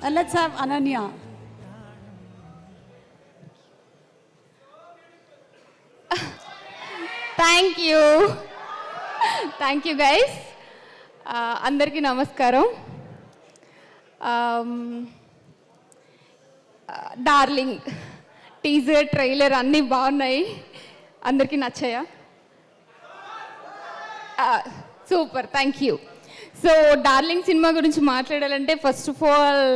And let's have Ananya. Thank you guys. అందరికీ నమస్కారం. Darling teaser trailer అన్నీ బాగున్నాయి. అందరికీ నచ్చాయా? Super, thank you. So Darling cinema గురించి మాట్లాడాలంటే ఫస్ట్ ఆఫ్ ఆల్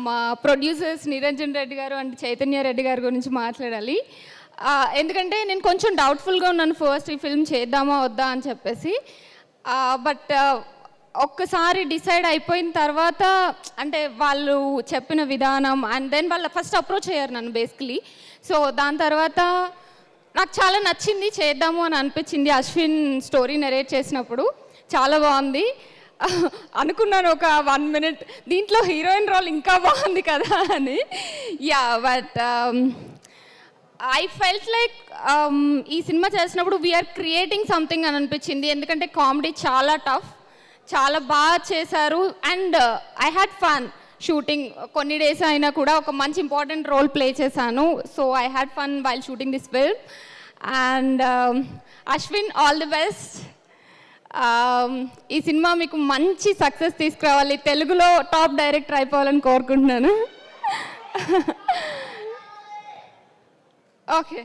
మా ప్రొడ్యూసర్స్ నిరంజన్ రెడ్డి గారు అండ్ చైతన్య రెడ్డి గారి గురించి మాట్లాడాలి. ఎందుకంటే నేను కొంచెం డౌట్ఫుల్గా ఉన్నాను ఫస్ట్ ఈ ఫిల్మ్ చేద్దామా వద్దా అని చెప్పేసి. బట్ ఒక్కసారి డిసైడ్ అయిపోయిన తర్వాత అంటే వాళ్ళు చెప్పిన విధానం అండ్ దెన్ వాళ్ళు ఫస్ట్ అప్రోచ్ అయ్యారు నన్ను బేసికలీ. సో దాని తర్వాత నాకు చాలా నచ్చింది, చేద్దాము అని అనిపించింది. అశ్విన్ స్టోరీ నెరేట్ చేసినప్పుడు చాలా బాగుంది అనుకున్నాను. ఒక 1 minute దీంట్లో హీరోయిన్ రోల్ ఇంకా బాగుంది కదా అని. Yeah, but I felt like ఈ సినిమా చేసినప్పుడు వీఆర్ క్రియేటింగ్ సంథింగ్ అని అనిపించింది. ఎందుకంటే కామెడీ చాలా టఫ్, చాలా బాగా చేశారు and I had fun shooting. కొన్ని డేస్ అయినా కూడా ఒక మంచి ఇంపార్టెంట్ రోల్ ప్లే చేశాను. So I had fun while shooting this film. And Ashwin, all the best. ఈ సినిమా మీకు మంచి సక్సెస్ తీసుకురావాలి, తెలుగులో టాప్ డైరెక్టర్ అయిపోవాలని కోరుకుంటున్నాను. ఓకే,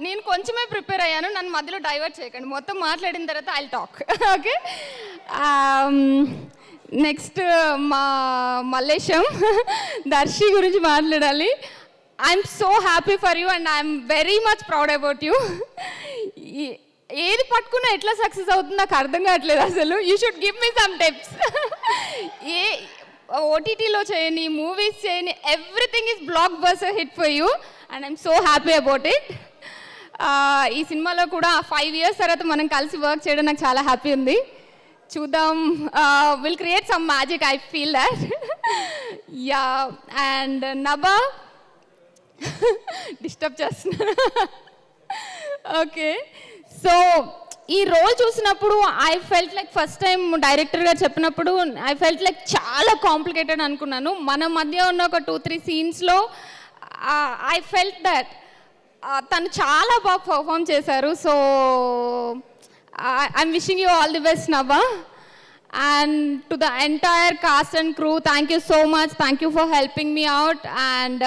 నేను కొంచెమే ప్రిపేర్ అయ్యాను, నన్ను మధ్యలో డైవర్ట్ చేయకండి. మొత్తం మాట్లాడిన తర్వాత ఐల్ టాక్. ఓకే, నెక్స్ట్ మా మల్లేశం దర్శి గురించి మాట్లాడాలి. I'm so happy for you and I'm very much proud about you. ఏది పట్టుకున్నా ఎట్లా సక్సెస్ అవుతుంది నాకు అర్థం కావట్లేదు అసలు. You should give me some tips. ఏ ఓటీటీలో చేయని, మూవీస్ చేయని, everything is blockbuster hit for you and I'm so happy about it. ఈ సినిమాలో కూడా 5 years తర్వాత మనం కలిసి వర్క్ చేయడం నాకు చాలా హ్యాపీ ఉంది. చూద్దాం, will create some magic, I feel that. Yeah, and Nabha disturb చేస్తున్నా. ఓకే, సో ఈ రోల్ చూసినప్పుడు I felt like first time డైరెక్టర్గా చెప్పినప్పుడు ఐ ఫెల్ట్ లైక్ చాలా కాంప్లికేటెడ్ అనుకున్నాను. మన మధ్య ఉన్న ఒక 2-3 సీన్స్లో ఐ ఫెల్ట్ దట్ తను చాలా బాగా పర్ఫామ్ చేశారు. So I'm wishing you all the best Nabha. And to the entire cast and crew, thank you so much. Thank you for helping me out. And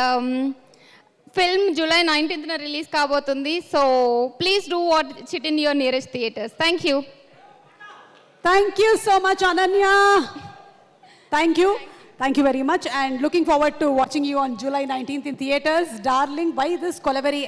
film July 19th release కాబోతుంది. So please do watch it in your nearest theatres. Thank you. Thank you so much, Ananya. Thank you. Thank you very much. And looking forward to watching you on July 19th in theaters. Darling by this Kolaveri.